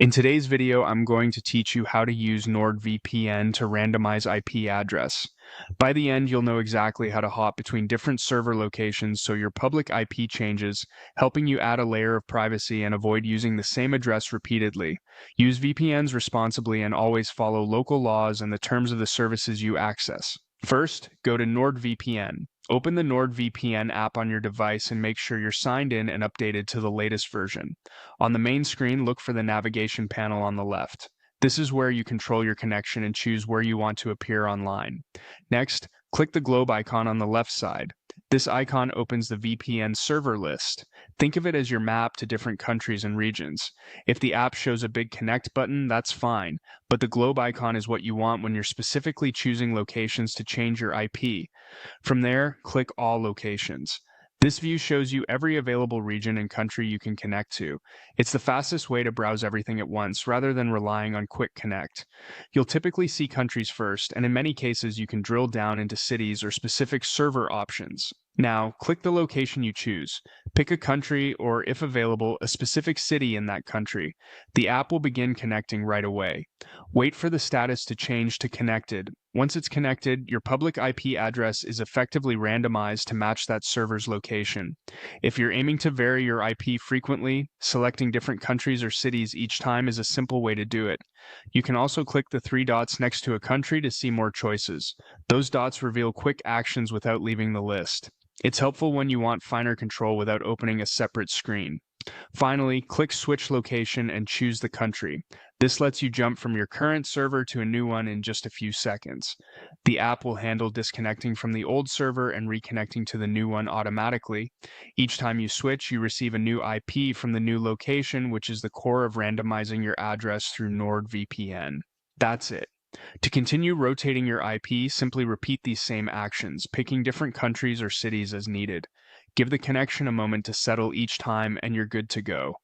In today's video, I'm going to teach you how to use NordVPN to randomize IP address. By the end, you'll know exactly how to hop between different server locations so your public IP changes, helping you add a layer of privacy and avoid using the same address repeatedly. Use VPNs responsibly and always follow local laws and the terms of the services you access. First, go to NordVPN. Open the NordVPN app on your device and make sure you're signed in and updated to the latest version. On the main screen, look for the navigation panel on the left. This is where you control your connection and choose where you want to appear online. Next, click the globe icon on the left side. This icon opens the VPN server list. Think of it as your map to different countries and regions. If the app shows a big connect button, that's fine, but the globe icon is what you want when you're specifically choosing locations to change your IP. From there, click All Locations. This view shows you every available region and country you can connect to. It's the fastest way to browse everything at once rather than relying on Quick Connect. You'll typically see countries first, and in many cases you can drill down into cities or specific server options. Now, click the location you choose. Pick a country or, if available, a specific city in that country. The app will begin connecting right away. Wait for the status to change to connected. Once it's connected, your public IP address is effectively randomized to match that server's location. If you're aiming to vary your IP frequently, selecting different countries or cities each time is a simple way to do it. You can also click the three dots next to a country to see more choices. Those dots reveal quick actions without leaving the list. It's helpful when you want finer control without opening a separate screen. Finally, click Switch Location and choose the country. This lets you jump from your current server to a new one in just a few seconds. The app will handle disconnecting from the old server and reconnecting to the new one automatically. Each time you switch, you receive a new IP from the new location, which is the core of randomizing your address through NordVPN. That's it. To continue rotating your IP, simply repeat these same actions, picking different countries or cities as needed. Give the connection a moment to settle each time, and you're good to go.